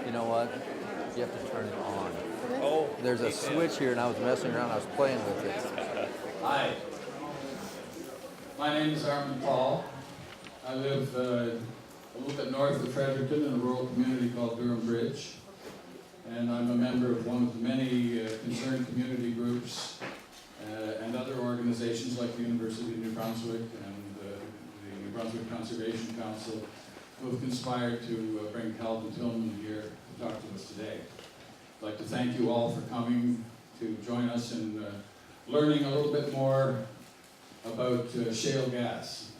You know what? You have to turn it on. Oh, There's a switch here, and I was messing around. I was playing with it. Hi. My name is Armin Paul. I live a little bit north of Fredericton in a rural community called Durham Bridge. And I'm a member of one of the many concerned community groups and other organizations like the University of New Brunswick and the New Brunswick Conservation Council who have conspired to bring Calvin Tillman here to talk to us today. I'd like to thank you all for coming to join us in learning a little bit more about shale gas.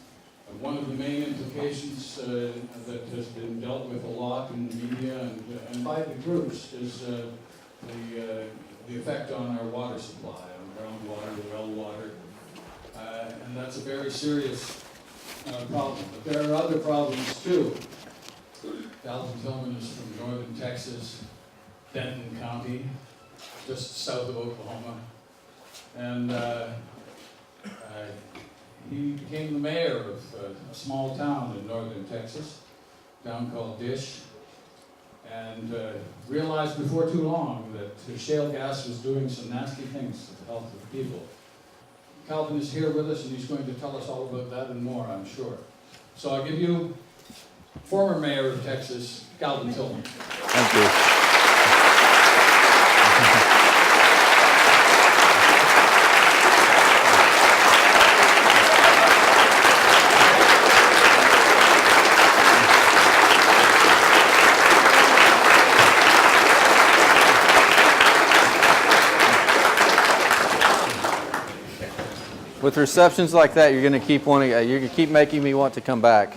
One of the main implications that has been dealt with a lot in the media and by the groups is the effect on our water supply, on groundwater, well water, and that's a very serious problem. But there are other problems too. Calvin Tillman is from northern Texas, Benton County, just south of Oklahoma, and he became the mayor of a small town in northern Texas, a town called Dish, and realized before too long that shale gas was doing some nasty things to the health of the people. Calvin is here with us, and he's going to tell us all about that and more, I'm sure. So I'll give you former mayor of Texas, Calvin Tillman. Thank you. With receptions like that, you're going to keep wanting. You're going to keep making me want to come back.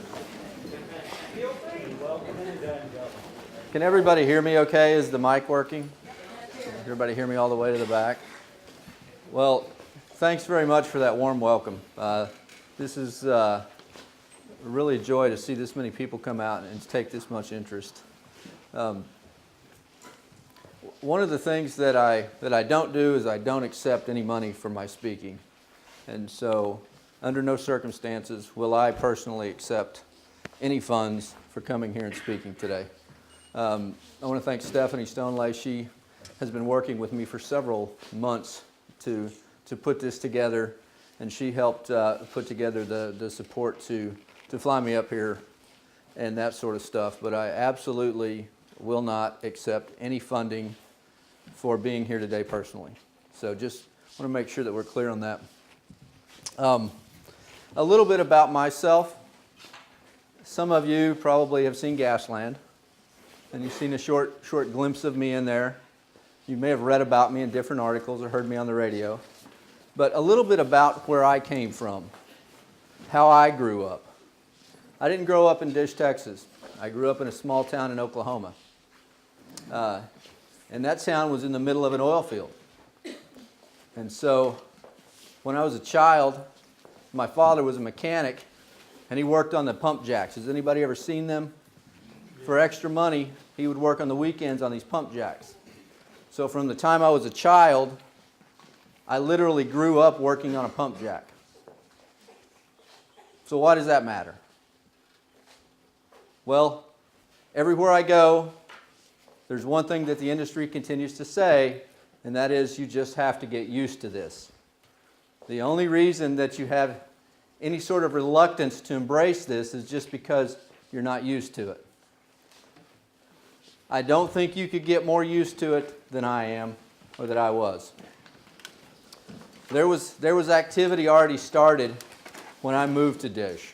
Can everybody hear me? Okay, is the mic working? Everybody hear me all the way to the back? Well, thanks very much for that warm welcome. This is really a joy to see this many people come out and take this much interest. One of the things that I don't do is I don't accept any money for my speaking. And so, under no circumstances will I personally accept any funds for coming here and speaking today. I want to thank Stephanie Stonelay. She has been working with me for several months to put this together, and she helped put together the support to fly me up here and that sort of stuff. But I absolutely will not accept any funding for being here today personally. So just want to make sure that we're clear on that. A little bit about myself. Some of you probably have seen Gasland, and you've seen a short glimpse of me in there. You may have read about me in different articles or heard me on the radio. But a little bit about where I came from, how I grew up. I didn't grow up in Dish, Texas. I grew up in a small town in Oklahoma. And that town was in the middle of an oil field. And so when I was a child, my father was a mechanic, and he worked on the pump jacks. Has anybody ever seen them? For extra money, he would work on the weekends on these pump jacks. So from the time I was a child, I literally grew up working on a pump jack. So why does that matter? Well, everywhere I go, there's one thing that the industry continues to say, and that is you just have to get used to this. The only reason that you have any sort of reluctance to embrace this is just because you're not used to it. I don't think you could get more used to it than I am or that I was. There was activity already started when I moved to Dish.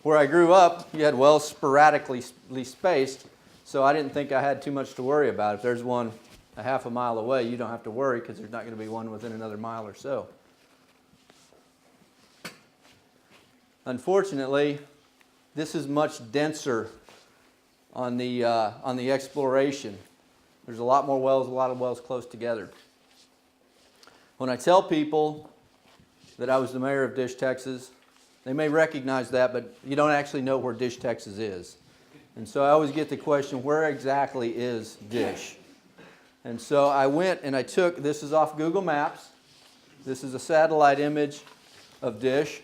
Where I grew up, you had wells sporadically spaced, so I didn't think I had too much to worry about. If there's one a half a mile away, you don't have to worry because there's not going to be one within another mile or so. Unfortunately, this is much denser on the exploration. There's a lot more wells, a lot of wells close together. When I tell people that I was the mayor of Dish, Texas, they may recognize that, but you don't actually know where Dish, Texas is. And so I always get the question, where exactly is Dish? And so I went and I took, this is off Google Maps, this is a satellite image of Dish.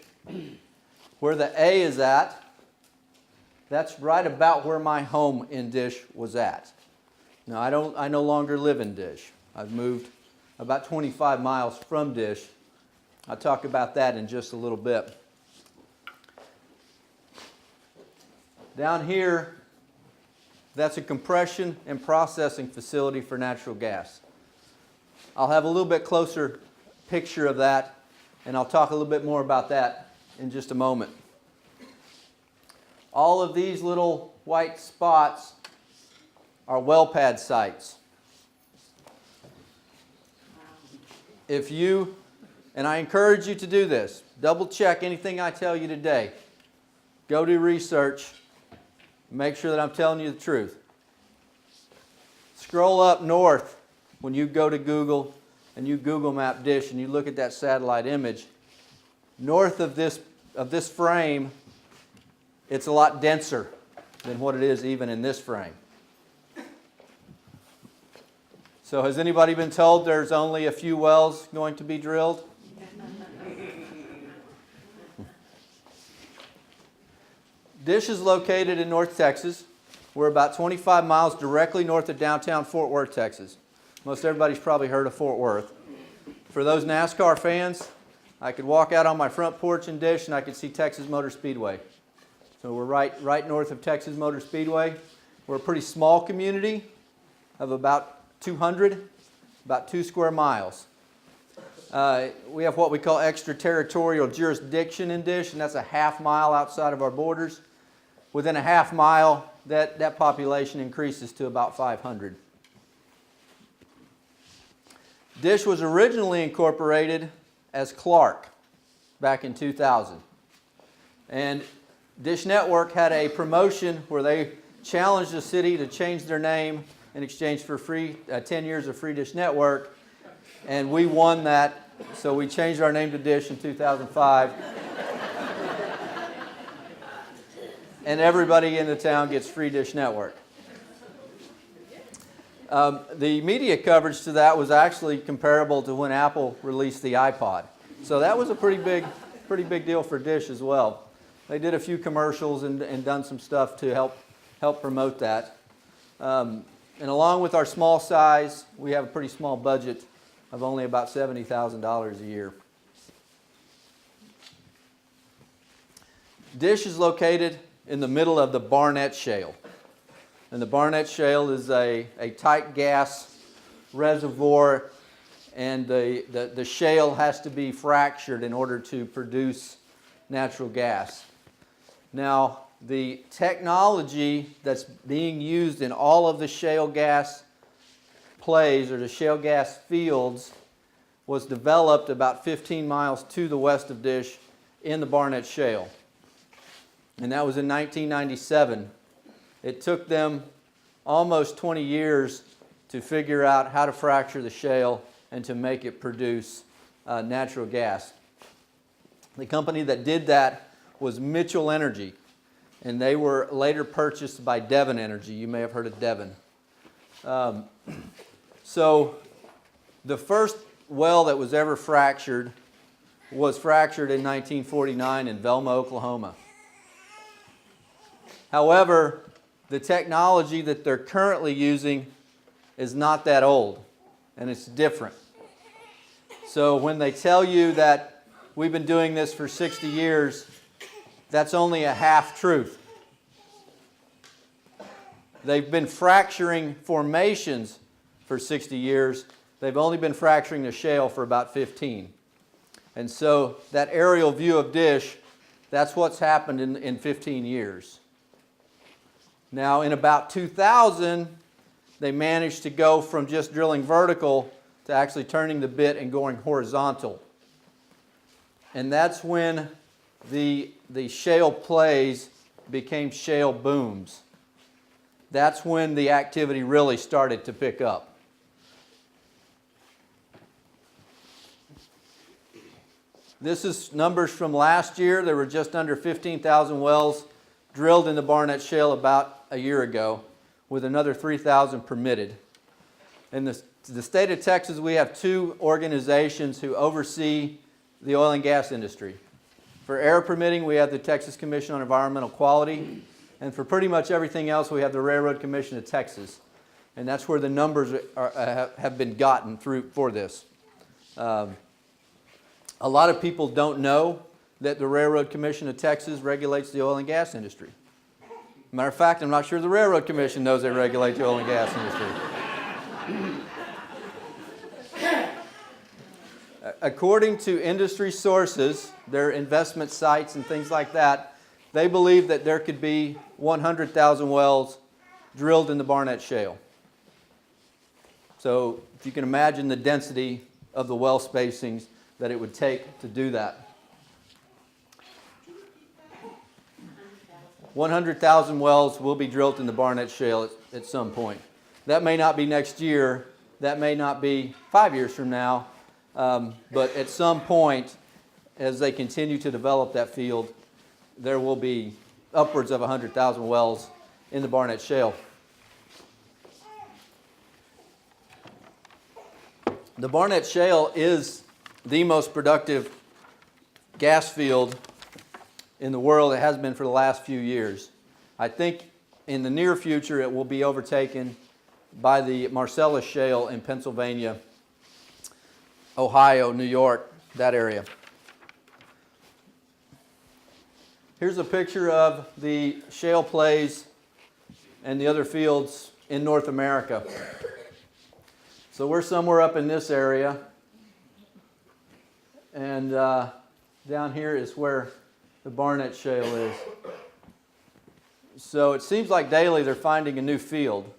Where the A is at, That's right about where my home in Dish was at. Now, I no longer live in Dish. I've moved about 25 miles from Dish. I'll talk about that in just a little bit. Down here, that's a compression and processing facility for natural gas. I'll have a little bit closer picture of that, and I'll talk a little bit more about that in just a moment. All of these little white spots are well pad sites. If you, and I encourage you to do this, double check anything I tell you today. Go do research. Make sure that I'm telling you the truth. Scroll up north when you go to Google and you Google map Dish and you look at that satellite image. North of this frame, it's a lot denser than what it is even in this frame. So has anybody been told there's only a few wells going to be drilled? Dish is located in North Texas. We're about 25 miles directly north of downtown Fort Worth, Texas. Most everybody's probably heard of Fort Worth. For those NASCAR fans, I could walk out on my front porch in Dish and I could see Texas Motor Speedway. So we're right north of Texas Motor Speedway. We're a pretty small community of about 200, about 2 square miles. We have what we call extraterritorial jurisdiction in Dish, and that's a half mile outside of our borders. Within a half mile, that population increases to about 500. Dish was originally incorporated as Clark back in 2000. And Dish Network had a promotion where they challenged the city to change their name in exchange for 10 years of free Dish Network. And we won that, so we changed our name to Dish in 2005. And everybody in the town gets free Dish Network. The media coverage to that was actually comparable to when Apple released the iPod. So that was a pretty big deal for Dish as well. They did a few commercials and done some stuff to help promote that. And along with our small size, we have a pretty small budget of only about $70,000 a year. Dish is located in the middle of the Barnett Shale. And the Barnett Shale is a tight gas reservoir, and the shale has to be fractured in order to produce natural gas. Now, the technology that's being used in all of the shale gas plays or the shale gas fields was developed about 15 miles to the west of Dish in the Barnett Shale. And that was in 1997. It took them almost 20 years to figure out how to fracture the shale and to make it produce natural gas. The company that did that was Mitchell Energy, and they were later purchased by Devon Energy. You may have heard of Devon. So the first well that was ever fractured was fractured in 1949 in Velma, Oklahoma. However, the technology that they're currently using is not that old, and it's different. So when they tell you that we've been doing this for 60 years, that's only a half truth. They've been fracturing formations for 60 years. They've only been fracturing the shale for about 15. And so that aerial view of Dish, that's what's happened in 15 years. Now, in about 2000, they managed to go from just drilling vertical to actually turning the bit and going horizontal. And that's when the shale plays became shale booms. That's when the activity really started to pick up. This is numbers from last year. There were just under 15,000 wells drilled in the Barnett Shale about a year ago, with another 3,000 permitted. In the state of Texas, we have 2 organizations who oversee the oil and gas industry. For air permitting, we have the Texas Commission on Environmental Quality, And for pretty much everything else, we have the Railroad Commission of Texas. And that's where the numbers have been gotten through for this. A lot of people don't know that the Railroad Commission of Texas regulates the oil and gas industry. Matter of fact, I'm not sure the Railroad Commission knows they regulate the oil and gas industry. According to industry sources, their investment sites and things like that, they believe that there could be 100,000 wells drilled in the Barnett Shale. So if you can imagine the density of the well spacings that it would take to do that. 100,000 wells will be drilled in the Barnett Shale at some point. That may not be next year, that may not be 5 years from now, but at some point, as they continue to develop that field, there will be upwards of 100,000 wells in the Barnett Shale. The Barnett Shale is the most productive gas field in the world. It has been for the last few years. I think in the near future it will be overtaken by the Marcellus Shale in Pennsylvania, Ohio, New York, that area. Here's a picture of the shale plays and the other fields in North America. So we're somewhere up in this area, and down here is where the Barnett Shale is. So it seems like daily they're finding a new field.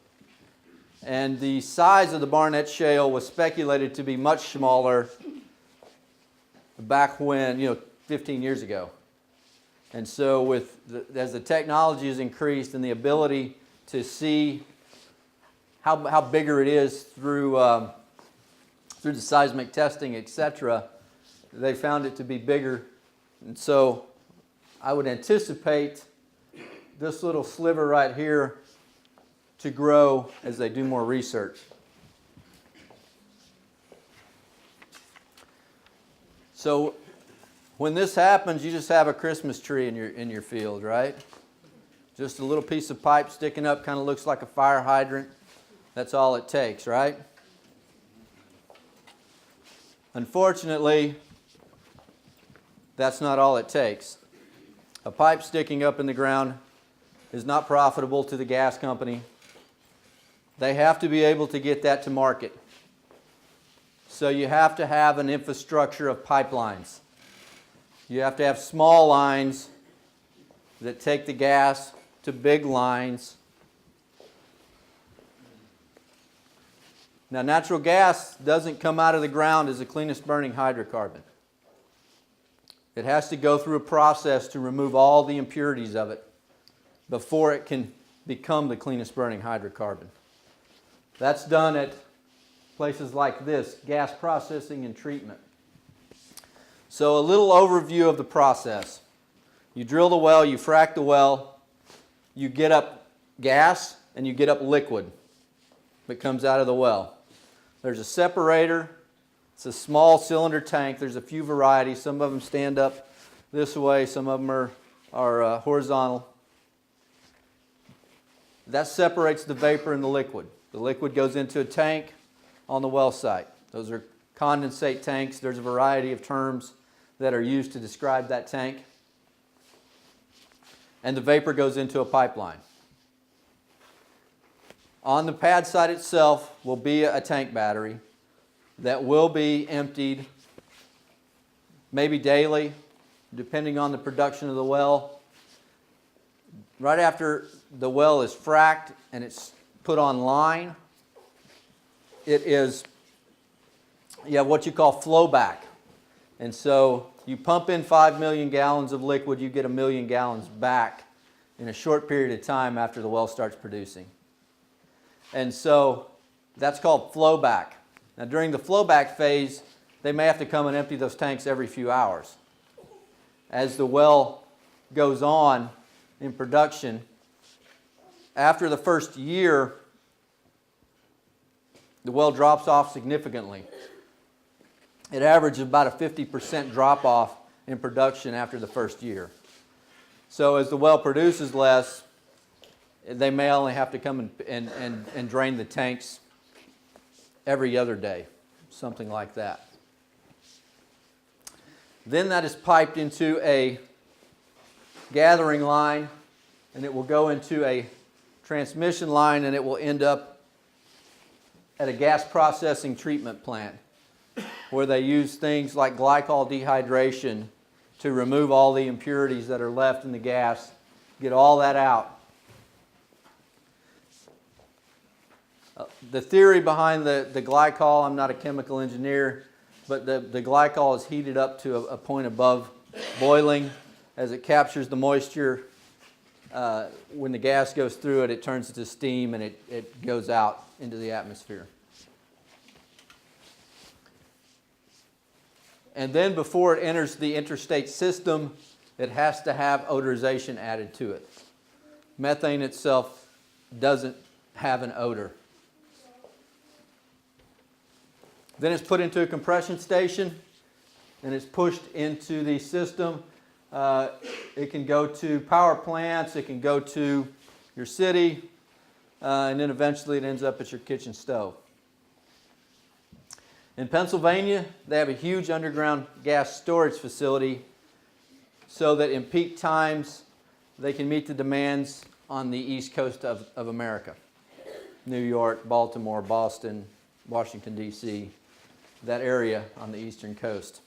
And the size of the Barnett Shale was speculated to be much smaller back when, 15 years ago. And so as the technology has increased and the ability to see how bigger it is through the seismic testing, etc., they found it to be bigger. And so I would anticipate this little sliver right here to grow as they do more research. So when this happens, you just have a Christmas tree in your field, right? Just a little piece of pipe sticking up, kind of looks like a fire hydrant. That's all it takes, right? Unfortunately, that's not all it takes. A pipe sticking up in the ground is not profitable to the gas company. They have to be able to get that to market. So you have to have an infrastructure of pipelines. You have to have small lines that take the gas to big lines. Now, natural gas doesn't come out of the ground as the cleanest burning hydrocarbon. It has to go through a process to remove all the impurities of it before it can become the cleanest burning hydrocarbon. That's done at places like this, gas processing and treatment. So a little overview of the process. You drill the well, you frack the well, you get up gas and you get up liquid that comes out of the well. There's a separator. It's a small cylinder tank. There's a few varieties. Some of them stand up this way. Some of them are horizontal. That separates the vapor and the liquid. The liquid goes into a tank on the well site. Those are condensate tanks. There's a variety of terms that are used to describe that tank. And the vapor goes into a pipeline. On the pad site itself will be a tank battery that will be emptied maybe daily, depending on the production of the well. Right after the well is fracked and it's put online, you have what you call flowback. And so you pump in 5 million gallons of liquid, you get 1 million gallons back in a short period of time after the well starts producing. And so that's called flowback. Now during the flowback phase, they may have to come and empty those tanks every few hours. As the well goes on in production, after the first year, the well drops off significantly. It averages about a 50% drop off in production after the first year. So as the well produces less, they may only have to come and drain the tanks every other day, something like that. Then that is piped into a gathering line, and it will go into a transmission line, and it will end up at a gas processing treatment plant where they use things like glycol dehydration to remove all the impurities that are left in the gas, get all that out. The theory behind the glycol, I'm not a chemical engineer, but the glycol is heated up to a point above boiling. As it captures the moisture, when the gas goes through it, it turns into steam and it goes out into the atmosphere. And then before it enters the interstate system, it has to have odorization added to it. Methane itself doesn't have an odor. Then it's put into a compression station and it's pushed into the system. It can go to power plants, it can go to your city, and then eventually it ends up at your kitchen stove. In Pennsylvania, they have a huge underground gas storage facility so that in peak times they can meet the demands on the east coast of America. New York, Baltimore, Boston, Washington, D.C., that area on the eastern coast.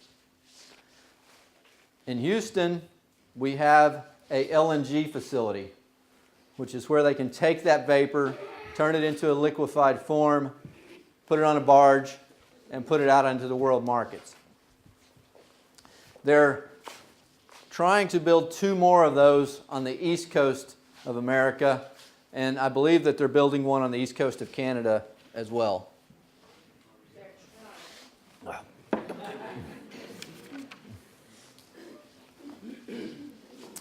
In Houston, we have a LNG facility, which is where they can take that vapor, turn it into a liquefied form, put it on a barge, and put it out into the world markets. They're trying to build 2 more of those on the east coast of America, and I believe that they're building one on the east coast of Canada as well.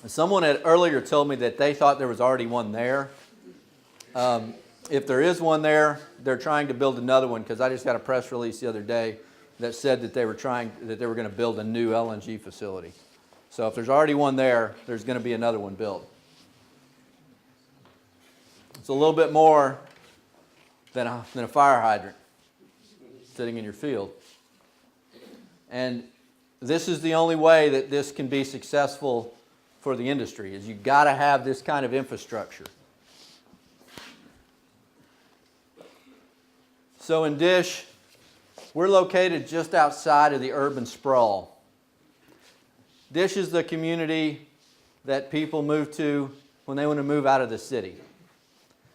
Someone had earlier told me that they thought there was already one there. If there is one there, they're trying to build another one, because I just got a press release the other day that said that they were going to build a new LNG facility. So if there's already one there, there's going to be another one built. It's a little bit more than a fire hydrant sitting in your field. And this is the only way that this can be successful for the industry, is you've got to have this kind of infrastructure. So in Dish, we're located just outside of the urban sprawl. Dish is the community that people move to when they want to move out of the city.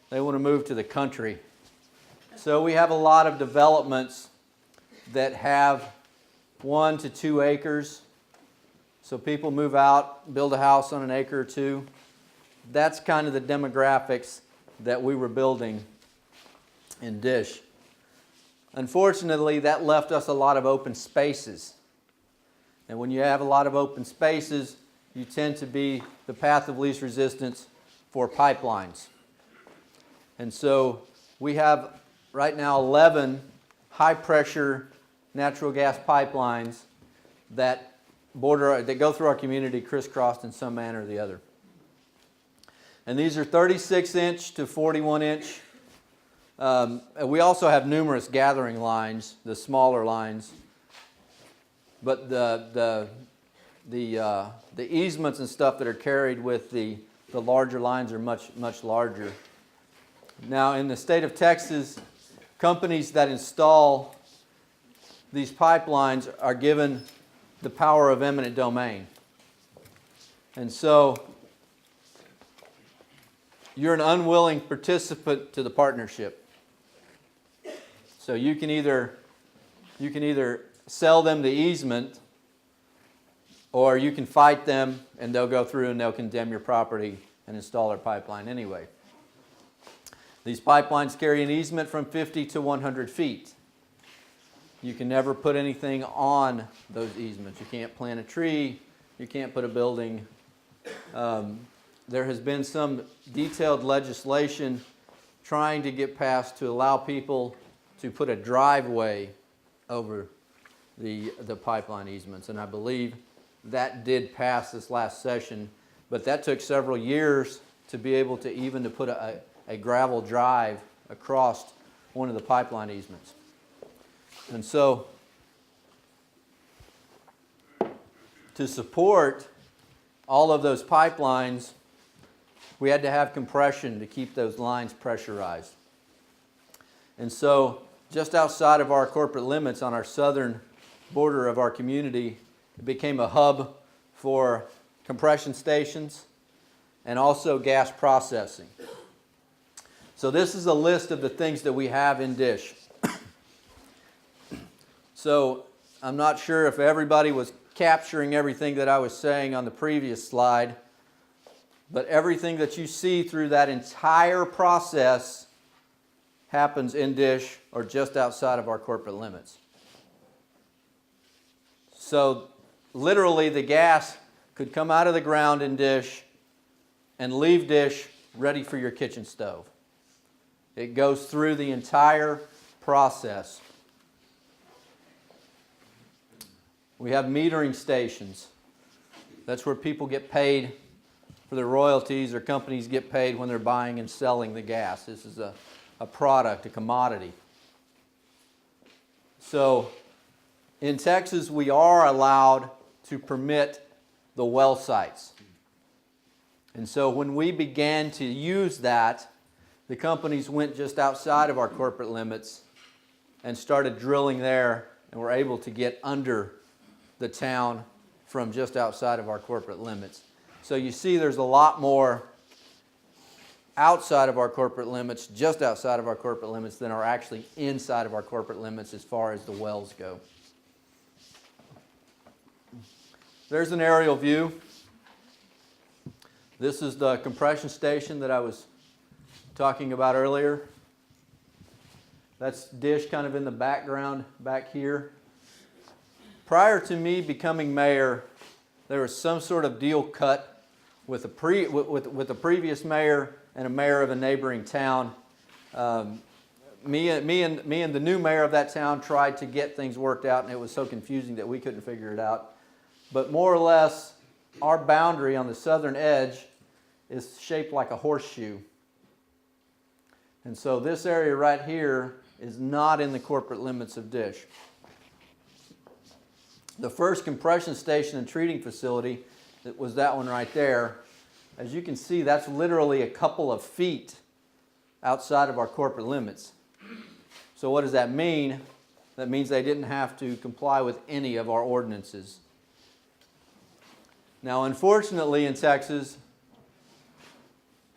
They want to move to the country. So we have a lot of developments that have 1 to 2 acres. So people move out, build a house on an acre or 2. That's kind of the demographics that we were building in Dish. Unfortunately, that left us a lot of open spaces. And when you have a lot of open spaces, you tend to be the path of least resistance for pipelines. And so we have right now 11 high-pressure natural gas pipelines that go through our community, crisscrossed in some manner or the other. And these are 36-inch to 41-inch. We also have numerous gathering lines, the smaller lines. But the easements and stuff that are carried with the larger lines are much larger. Now, in the state of Texas, companies that install these pipelines are given the power of eminent domain. And so you're an unwilling participant to the partnership. So you can either sell them the easement, or you can fight them and they'll go through and they'll condemn your property and install their pipeline anyway. These pipelines carry an easement from 50 to 100 feet. You can never put anything on those easements. You can't plant a tree. You can't put a building. There has been some detailed legislation trying to get passed to allow people to put a driveway over the pipeline easements. And I believe that did pass this last session, but that took several years to be able to even to put a gravel drive across one of the pipeline easements. And so to support all of those pipelines, we had to have compression to keep those lines pressurized. And so just outside of our corporate limits on our southern border of our community, it became a hub for compression stations and also gas processing. So this is a list of the things that we have in Dish. So I'm not sure if everybody was capturing everything that I was saying on the previous slide, but everything that you see through that entire process happens in Dish or just outside of our corporate limits. So literally the gas could come out of the ground in Dish and leave Dish ready for your kitchen stove. It goes through the entire process. We have metering stations. That's where people get paid for their royalties, or companies get paid when they're buying and selling the gas. This is a product, a commodity. So in Texas, we are allowed to permit the well sites. And so when we began to use that, the companies went just outside of our corporate limits and started drilling there, and were able to get under the town from just outside of our corporate limits. So you see there's a lot more outside of our corporate limits, just outside of our corporate limits, than are actually inside of our corporate limits as far as the wells go. There's an aerial view. This is the compression station that I was talking about earlier. That's Dish kind of in the background back here. Prior to me becoming mayor, there was some sort of deal cut with the previous mayor and a mayor of a neighboring town. Me and the new mayor of that town tried to get things worked out, and it was so confusing that we couldn't figure it out. But more or less, our boundary on the southern edge is shaped like a horseshoe. And so this area right here is not in the corporate limits of Dish. The first compression station and treating facility was that one right there. As you can see, that's literally a couple of feet outside of our corporate limits. So what does that mean? That means they didn't have to comply with any of our ordinances. Now, unfortunately in Texas,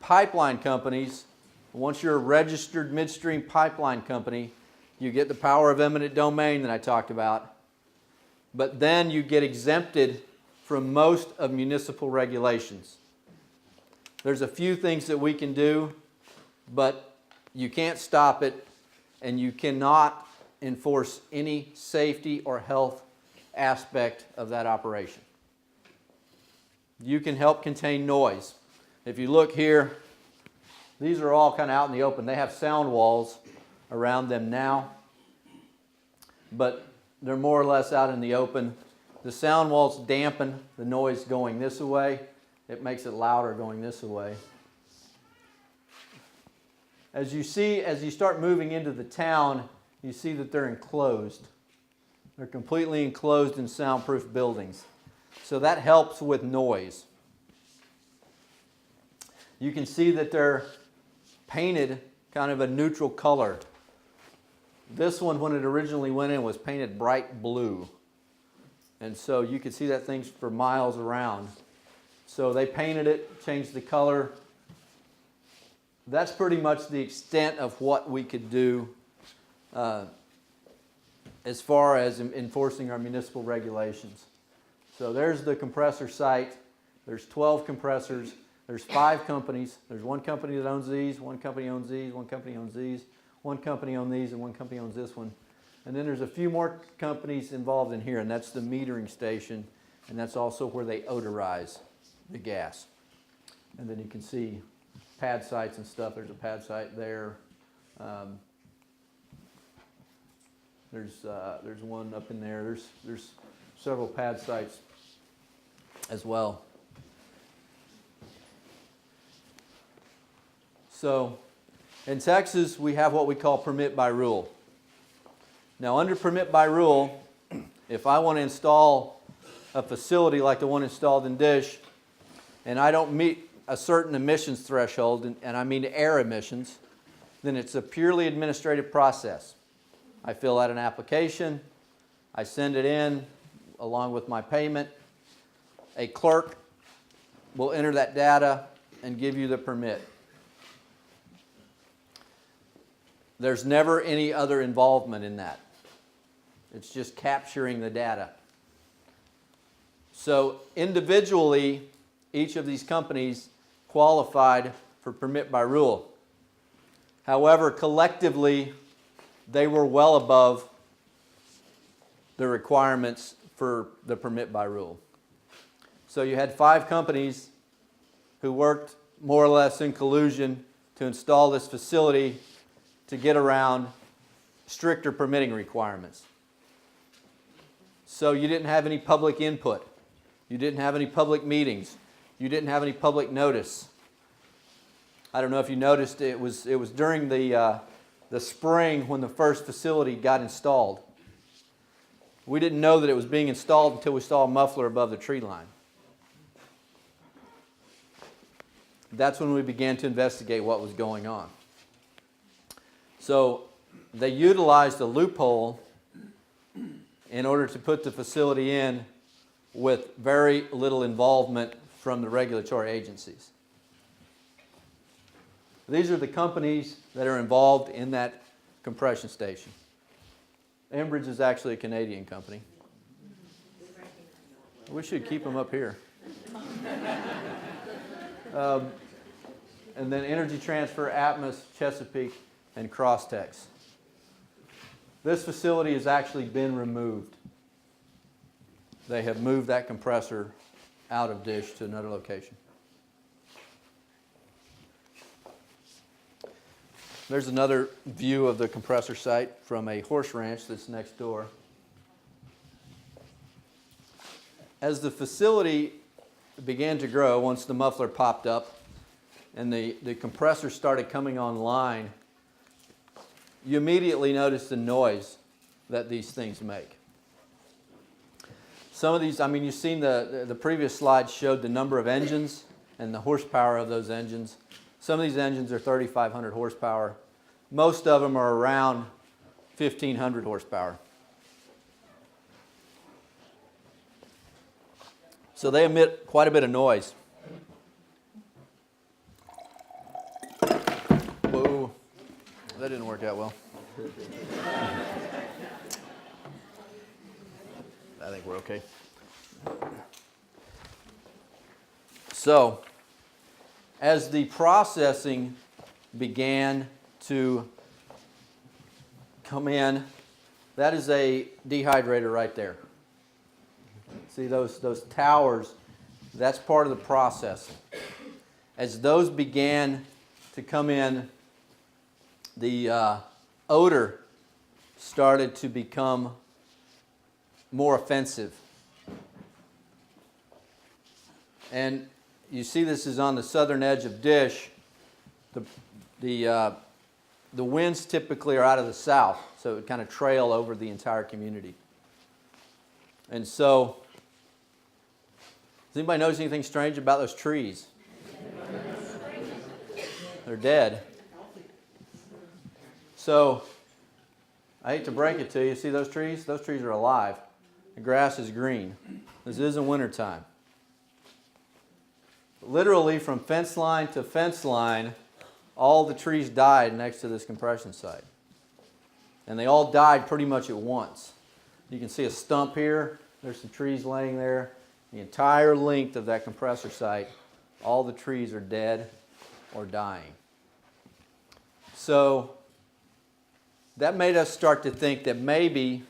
pipeline companies, once you're a registered midstream pipeline company, you get the power of eminent domain that I talked about. But then you get exempted from most of municipal regulations. There's a few things that we can do, but you can't stop it, and you cannot enforce any safety or health aspect of that operation. You can help contain noise. If you look here, these are all kind of out in the open. They have sound walls around them now, but they're more or less out in the open. The sound walls dampen the noise going this way. It makes it louder going this way. As you start moving into the town, you see that they're enclosed. They're completely enclosed in soundproof buildings. So that helps with noise. You can see that they're painted kind of a neutral color. This one, when it originally went in, was painted bright blue. And so you could see that thing for miles around. So they painted it, changed the color. That's pretty much the extent of what we could do as far as enforcing our municipal regulations. So there's the compressor site. There's 12 compressors. There's 5 companies. There's one company that owns these, one company owns these, one company owns these, one company owns these, and one company owns this one. And then there's a few more companies involved in here, and that's the metering station, and that's also where they odorize the gas. And then you can see pad sites and stuff. There's a pad site there. There's one up in there. There's several pad sites as well. So in Texas, we have what we call permit by rule. Now, under permit by rule, if I want to install a facility like the one installed in Dish, and I don't meet a certain emissions threshold, and I mean air emissions, then it's a purely administrative process. I fill out an application, I send it in along with my payment. A clerk will enter that data and give you the permit. There's never any other involvement in that. It's just capturing the data. So individually, each of these companies qualified for permit by rule. However, collectively, they were well above the requirements for the permit by rule. So you had 5 companies who worked more or less in collusion to install this facility to get around stricter permitting requirements. So you didn't have any public input. You didn't have any public meetings. You didn't have any public notice. I don't know if you noticed, it was during the spring when the first facility got installed. We didn't know that it was being installed until we saw a muffler above the tree line. That's when we began to investigate what was going on. So they utilized a loophole in order to put the facility in with very little involvement from the regulatory agencies. These are the companies that are involved in that compression station. Enbridge is actually a Canadian company. We should keep them up here. And then Energy Transfer, Atmos, Chesapeake, and Crosstex. This facility has actually been removed. They have moved that compressor out of Dish to another location. There's another view of the compressor site from a horse ranch that's next door. As the facility began to grow, once the muffler popped up and the compressor started coming online, you immediately notice the noise that these things make. Some of these, I mean, you've seen the previous slide showed the number of engines and the horsepower of those engines. Some of these engines are 3,500 horsepower. Most of them are around 1,500 horsepower. So they emit quite a bit of noise. Whoa, that didn't work out well. I think we're okay. So, as the processing began to come in, that is a dehydrator right there. See those towers, that's part of the process. As those began to come in, the odor started to become more offensive. And you see this is on the southern edge of Dish. The winds typically are out of the south, so it would kind of trail over the entire community. And so, does anybody notice anything strange about those trees? They're dead. So, I hate to break it to you. See those trees? Those trees are alive. The grass is green. This isn't wintertime. Literally from fence line to fence line, all the trees died next to this compression site. And they all died pretty much at once. You can see a stump here. There's some trees laying there. The entire length of that compressor site, all the trees are dead or dying. So that made us start to think that maybe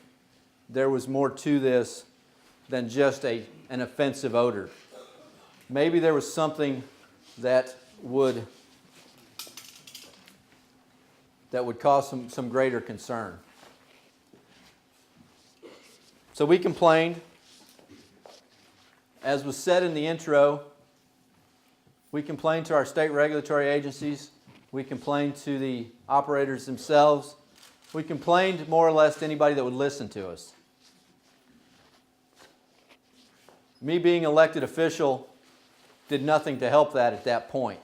there was more to this than just an offensive odor. Maybe there was something that would cause some greater concern. So we complained. As was said in the intro, we complained to our state regulatory agencies We complained to the operators themselves. We complained more or less to anybody that would listen to us. Me being elected official did nothing to help that at that point.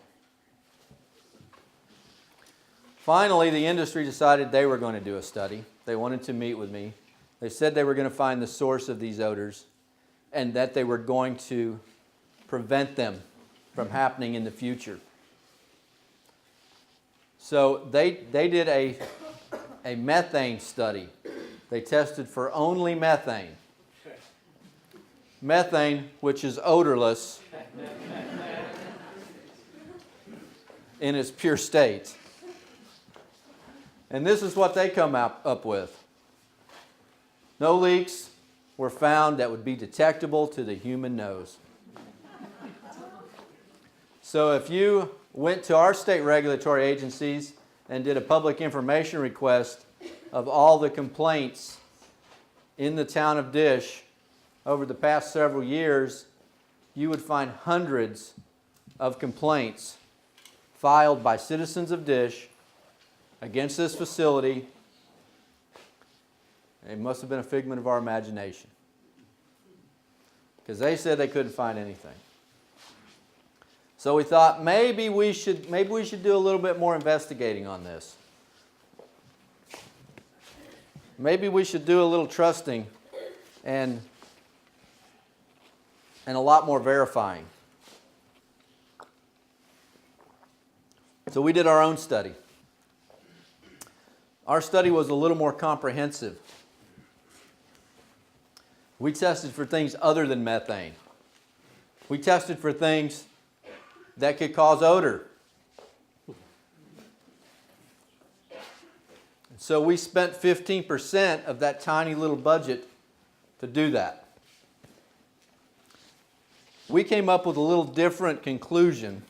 Finally, the industry decided they were going to do a study. They wanted to meet with me. They said they were going to find the source of these odors and that they were going to prevent them from happening in the future. So they did a methane study. They tested for only methane. Methane, which is odorless in its pure state. And this is what they come up with. No leaks were found that would be detectable to the human nose. So if you went to our state regulatory agencies and did a public information request of all the complaints in the town of Dish over the past several years, you would find hundreds of complaints filed by citizens of Dish against this facility. It must have been a figment of our imagination, because they said they couldn't find anything. So we thought maybe we should do a little bit more investigating on this. Maybe we should do a little trusting and a lot more verifying. So we did our own study. Our study was a little more comprehensive. We tested for things other than methane. We tested for things that could cause odor. So we spent 15% of that tiny little budget to do that. We came up with a little different conclusion.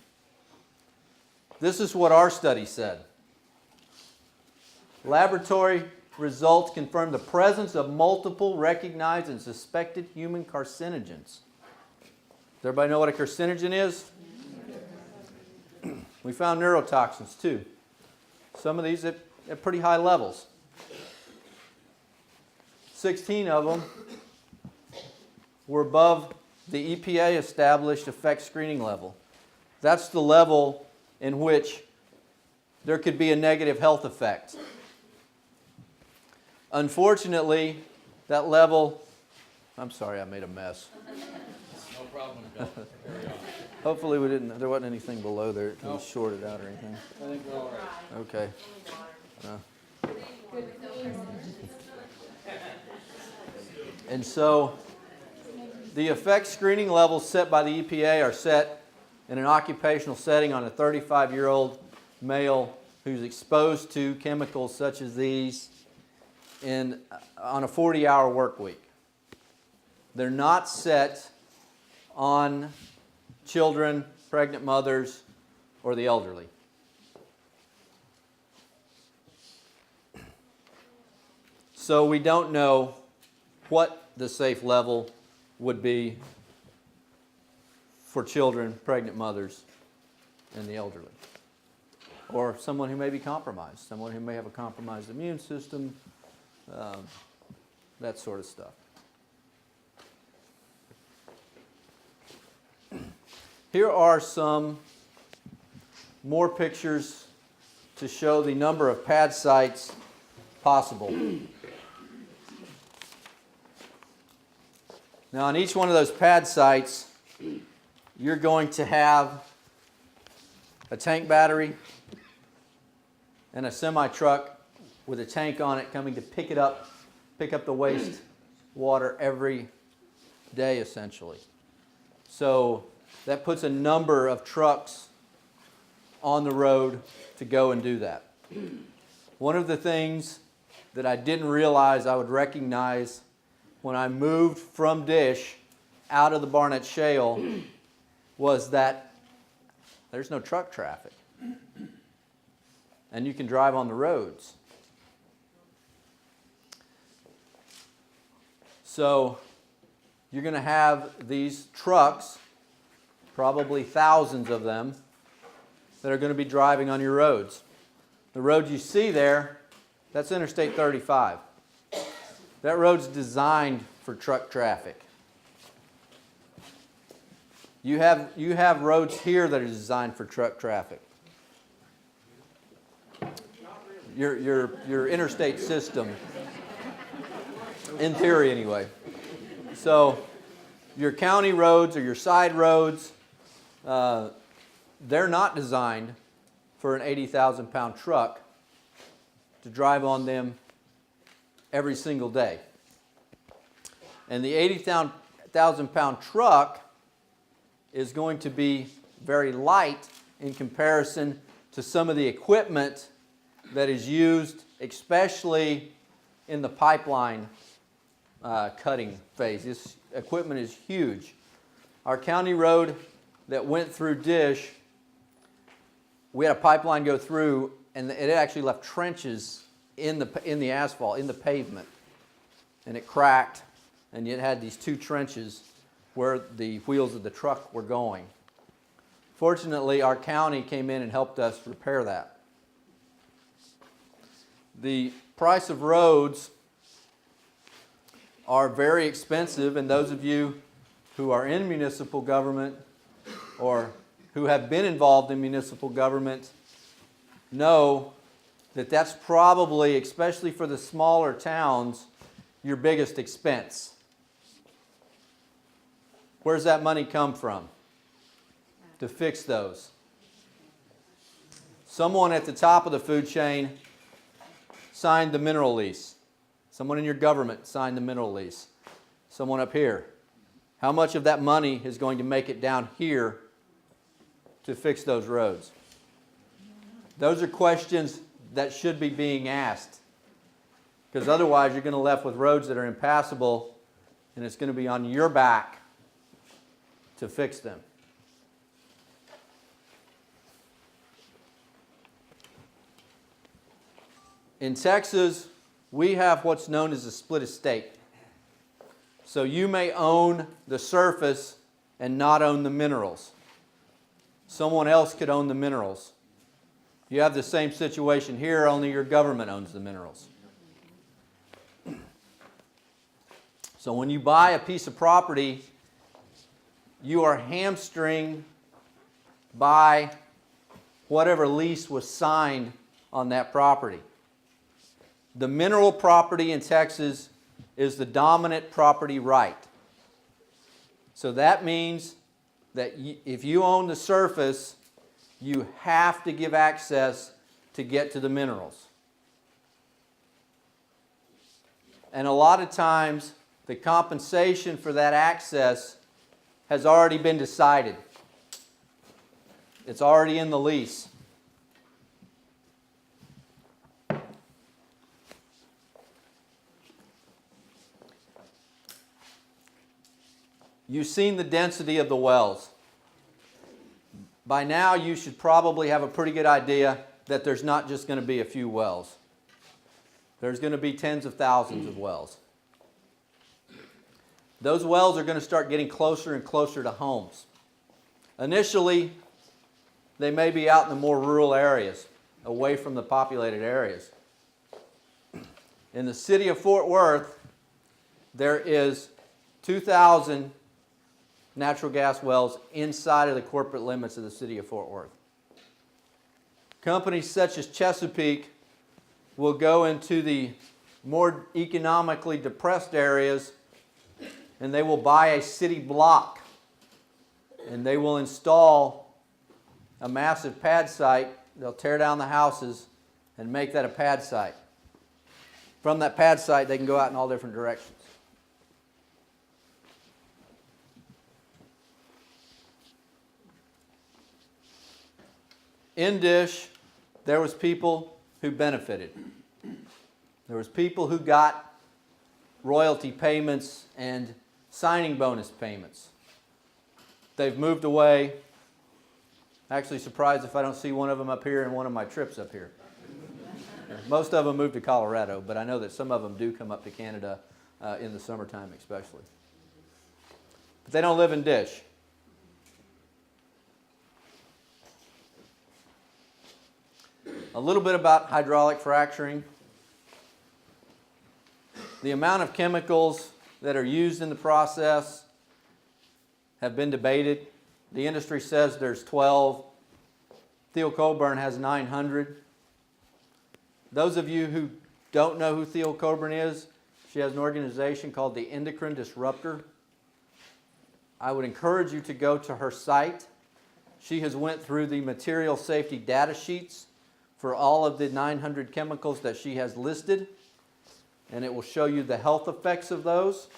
This is what our study said. Laboratory results confirm the presence of multiple recognized and suspected human carcinogens. Does everybody know what a carcinogen is? We found neurotoxins too. Some of these at pretty high levels. 16 of them were above the EPA established effect screening level. That's the level in which there could be a negative health effect. Unfortunately, that level, I'm sorry, I made a mess. No problem, Bill. Carry on. Hopefully there wasn't anything below there that can be shorted out or anything. I think we're all right. Okay. And so the effect screening levels set by the EPA are set in an occupational setting on a 35-year-old male who's exposed to chemicals such as these on a 40-hour work week. They're not set on children, pregnant mothers, or the elderly. So we don't know what the safe level would be for children, pregnant mothers, and the elderly. Or someone who may be compromised, someone who may have a compromised immune system, that sort of stuff. Here are some more pictures to show the number of pad sites possible. Now, on each one of those pad sites, you're going to have a tank battery and a semi-truck with a tank on it coming to pick up the waste water every day, essentially. So that puts a number of trucks on the road to go and do that. One of the things that I didn't realize I would recognize when I moved from Dish out of the Barnett Shale was that there's no truck traffic. And you can drive on the roads. So you're going to have these trucks, probably thousands of them, that are going to be driving on your roads. The road you see there, that's Interstate 35. That road's designed for truck traffic. You have roads here that are designed for truck traffic. Your interstate system, in theory anyway. So your county roads or your side roads, they're not designed for an 80,000-pound truck to drive on them every single day. And the 80,000-pound truck is going to be very light in comparison to some of the equipment that is used, especially in the pipeline cutting phase. This equipment is huge. Our county road that went through Dish, we had a pipeline go through, and it actually left trenches in the asphalt, in the pavement, and it cracked, and it had these 2 trenches where the wheels of the truck were going. Fortunately, our county came in and helped us repair that. The price of roads are very expensive, and those of you who are in municipal government or who have been involved in municipal government know that that's probably, especially for the smaller towns, your biggest expense. Where's that money come from to fix those? Someone at the top of the food chain signed the mineral lease. Someone in your government signed the mineral lease. Someone up here. How much of that money is going to make it down here to fix those roads? Those are questions that should be being asked, because otherwise you're going to be left with roads that are impassable, and it's going to be on your back to fix them. In Texas, we have what's known as a split estate. So you may own the surface and not own the minerals. Someone else could own the minerals. You have the same situation here, only your government owns the minerals. So when you buy a piece of property, you are hamstringed by whatever lease was signed on that property. The mineral property in Texas is the dominant property right. So that means that if you own the surface, you have to give access to get to the minerals. And a lot of times, the compensation for that access has already been decided. It's already in the lease. You've seen the density of the wells. By now, you should probably have a pretty good idea that there's not just going to be a few wells. There's going to be tens of thousands of wells. Those wells are going to start getting closer and closer to homes. Initially, they may be out in the more rural areas, away from the populated areas. In the city of Fort Worth, there is 2,000 natural gas wells inside of the corporate limits of the city of Fort Worth. Companies such as Chesapeake will go into the more economically depressed areas, and they will buy a city block, and they will install a massive pad site. They'll tear down the houses and make that a pad site. From that pad site, they can go out in all different directions. In Dish, there was people who benefited. There was people who got royalty payments and signing bonus payments. They've moved away. Actually surprised if I don't see one of them up here in one of my trips up here. Most of them moved to Colorado, but I know that some of them do come up to Canada in the summertime especially. But they don't live in Dish. A little bit about hydraulic fracturing. The amount of chemicals that are used in the process have been debated. The industry says there's 12. Theo Coburn has 900. Those of you who don't know who Theo Coburn is, she has an organization called the Endocrine Disruptor. I would encourage you to go to her site. She has went through the material safety data sheets for all of the 900 chemicals that she has listed, and it will show you the health effects of those.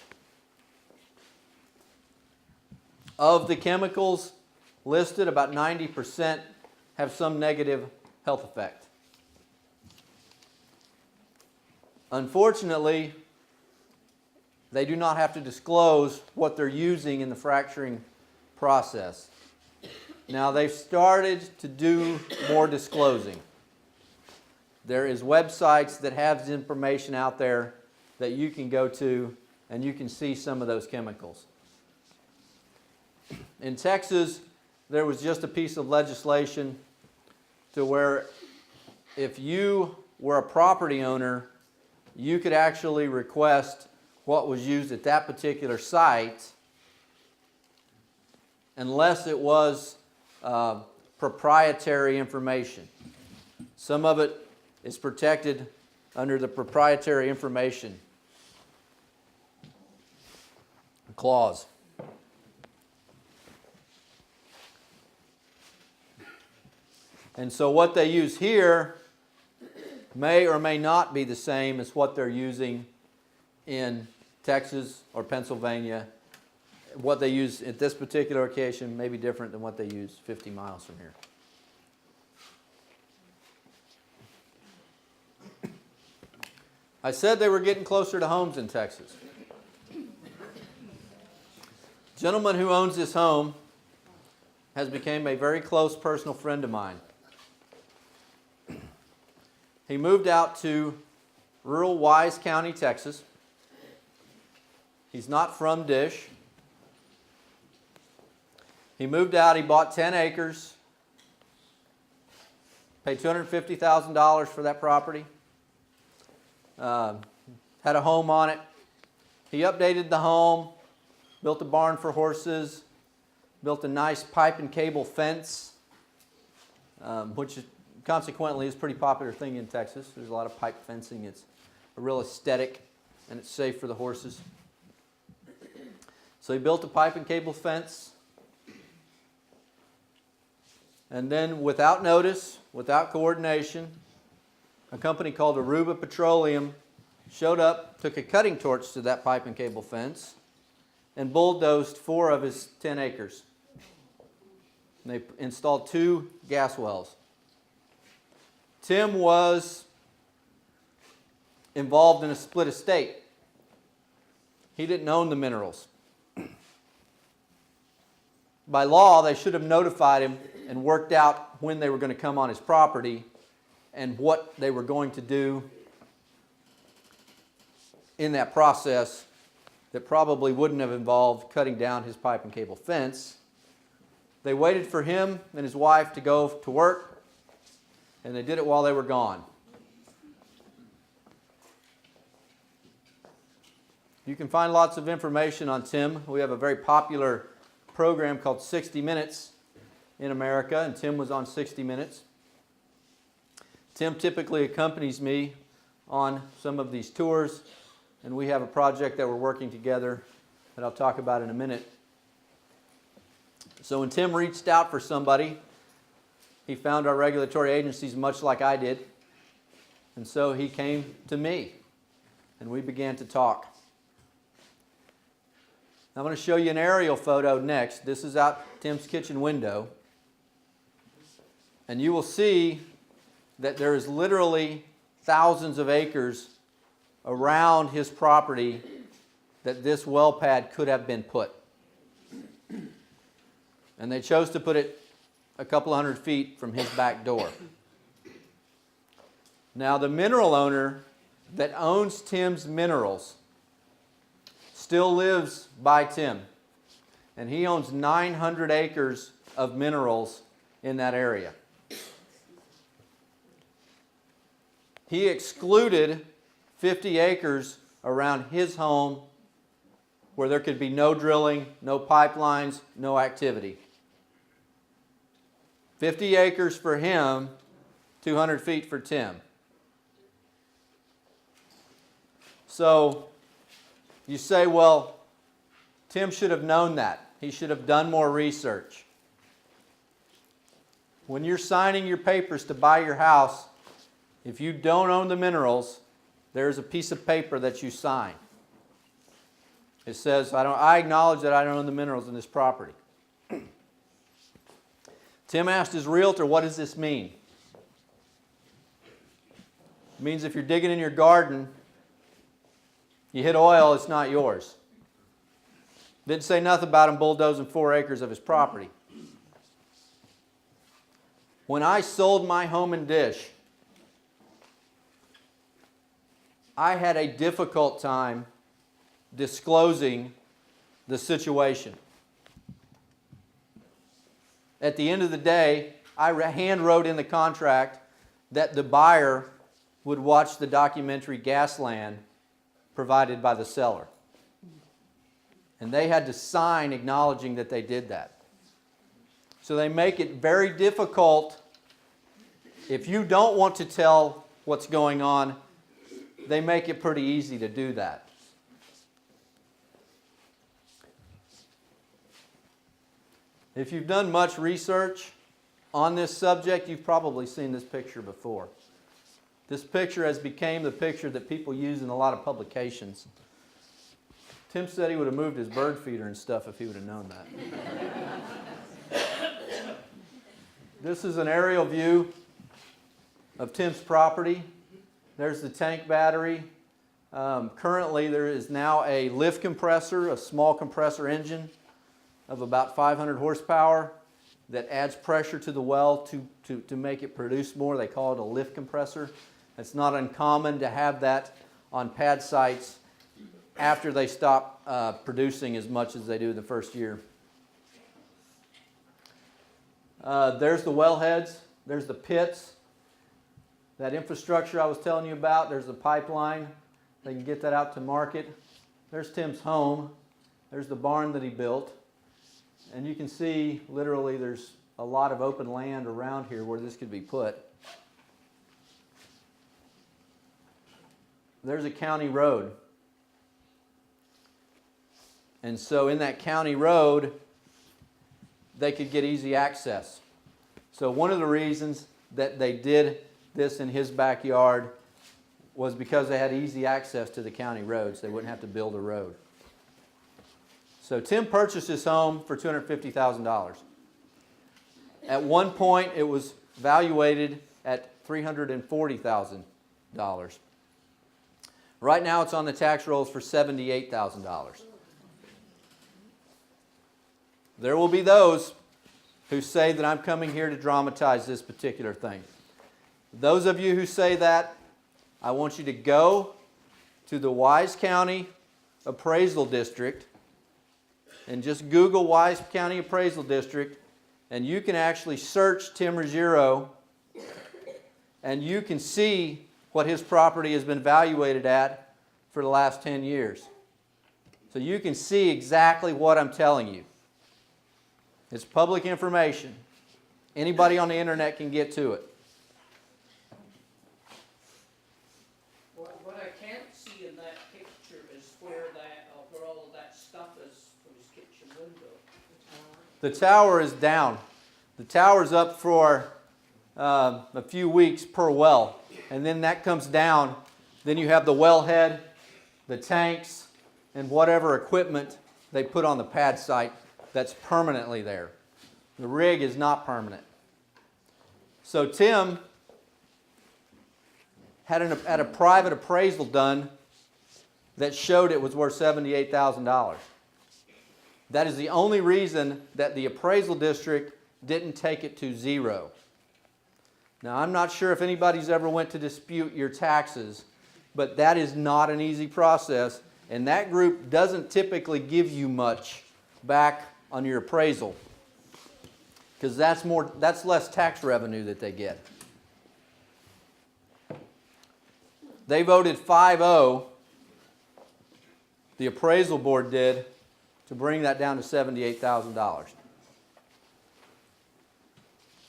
Of the chemicals listed, about 90% have some negative health effect. Unfortunately, they do not have to disclose what they're using in the fracturing process. Now, they've started to do more disclosing. There is websites that have information out there that you can go to and you can see some of those chemicals. In Texas, there was just a piece of legislation to where if you were a property owner, you could actually request what was used at that particular site unless it was proprietary information. Some of it is protected under the proprietary information clause. And so what they use here may or may not be the same as what they're using in Texas or Pennsylvania. What they use at this particular occasion may be different than what they use 50 miles from here. I said they were getting closer to homes in Texas. The gentleman who owns this home has become a very close personal friend of mine. He moved out to rural Wise County, Texas. He's not from Dish. He moved out, he bought 10 acres, paid $250,000 for that property, had a home on it. He updated the home, built a barn for horses, built a nice pipe and cable fence, which consequently is a pretty popular thing in Texas. There's a lot of pipe fencing. It's a real aesthetic and it's safe for the horses. So he built a pipe and cable fence. And then without notice, without coordination, a company called Aruba Petroleum showed up, took a cutting torch to that pipe and cable fence, and bulldozed 4 of his 10 acres. And they installed 2 gas wells. Tim was involved in a split estate. He didn't own the minerals. By law, they should have notified him and worked out when they were going to come on his property and what they were going to do in that process that probably wouldn't have involved cutting down his pipe and cable fence. They waited for him and his wife to go to work, and they did it while they were gone. You can find lots of information on Tim. We have a very popular program called 60 Minutes in America, and Tim was on 60 Minutes. Tim typically accompanies me on some of these tours, and we have a project that we're working together that I'll talk about in a minute. So when Tim reached out for somebody, he found our regulatory agencies much like I did, and so he came to me, and we began to talk. I'm going to show you an aerial photo next. This is out Tim's kitchen window. And you will see that there is literally thousands of acres around his property that this well pad could have been put. And they chose to put it a couple hundred feet from his back door. Now, the mineral owner that owns Tim's minerals still lives by Tim, and he owns 900 acres of minerals in that area. he excluded 50 acres around his home where there could be no drilling, no pipelines, no activity. 50 acres for him, 200 feet for Tim. So you say, well, Tim should have known that. He should have done more research. When you're signing your papers to buy your house, if you don't own the minerals, there's a piece of paper that you sign. It says, I acknowledge that I don't own the minerals in this property. Tim asked his realtor, what does this mean? It means if you're digging in your garden, you hit oil, it's not yours. Didn't say nothing about him bulldozing 4 acres of his property. When I sold my home and dish, I had a difficult time disclosing the situation. At the end of the day, I hand wrote in the contract that the buyer would watch the documentary Gasland provided by the seller. And they had to sign acknowledging that they did that. So they make it very difficult. If you don't want to tell what's going on, they make it pretty easy to do that. If you've done much research on this subject, you've probably seen this picture before. This picture has become the picture that people use in a lot of publications. Tim said he would have moved his bird feeder and stuff if he would have known that. This is an aerial view of Tim's property. There's the tank battery. Currently, there is now a lift compressor, a small compressor engine of about 500 horsepower that adds pressure to the well to make it produce more. They call it a lift compressor. It's not uncommon to have that on pad sites after they stop producing as much as they do the first year. There's the wellheads. There's the pits. That infrastructure I was telling you about, there's the pipeline. They can get that out to market. There's Tim's home. There's the barn that he built. And you can see, literally, there's a lot of open land around here where this could be put. There's a county road. And so in that county road, they could get easy access. So one of the reasons that they did this in his backyard was because they had easy access to the county roads. They wouldn't have to build a road. So Tim purchased his home for $250,000. At one point, it was valuated at $340,000. Right now, it's on the tax rolls for $78,000. There will be those who say that I'm coming here to dramatize this particular thing. Those of you who say that, I want you to go to the Wise County Appraisal District and just Google Wise County Appraisal District, and you can actually search Tim Ruggiero, and you can see what his property has been valuated at for the last 10 years. So you can see exactly what I'm telling you. It's public information. Anybody on the internet can get to it. What I can't see in that picture is where all of that stuff is from his kitchen window. The tower is down. The tower's up for a few weeks per well. And then that comes down. Then you have the wellhead, the tanks, and whatever equipment they put on the pad site that's permanently there. The rig is not permanent. So Tim had a private appraisal done that showed it was worth $78,000. That is the only reason that the appraisal district didn't take it to zero. Now, I'm not sure if anybody's ever went to dispute your taxes, but that is not an easy process, and that group doesn't typically give you much back on your appraisal, because that's less tax revenue that they get. They voted 5-0, the appraisal board did, to bring that down to $78,000.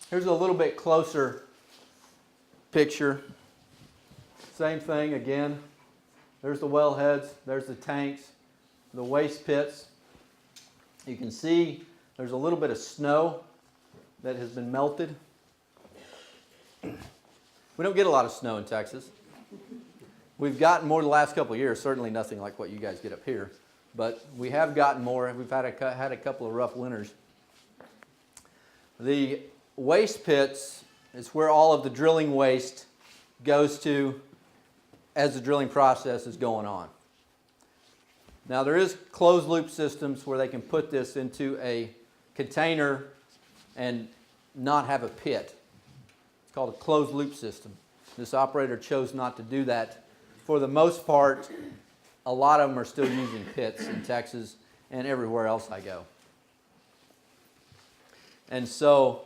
Here's a little bit closer picture. Same thing again. There's the wellheads, there's the tanks, the waste pits. You can see there's a little bit of snow that has been melted. We don't get a lot of snow in Texas. We've gotten more the last couple of years, certainly nothing like what you guys get up here. But we have gotten more. We've had a couple of rough winters. The waste pits is where all of the drilling waste goes to as the drilling process is going on. Now there is closed loop systems where they can put this into a container and not have a pit. It's called a closed loop system. This operator chose not to do that. For the most part, a lot of them are still using pits in Texas and everywhere else I go. And so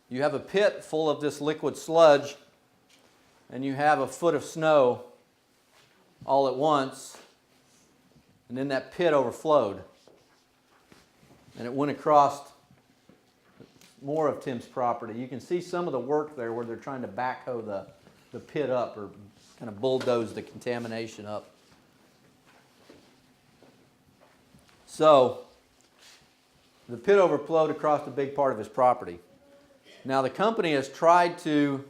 you have a pit full of this liquid sludge and you have a foot of snow all at once, and then that pit overflowed and it went across more of Tim's property. You can see some of the work there where they're trying to backhoe the pit up or kind of bulldoze the contamination up. So the pit overflowed across a big part of his property. Now the company has tried to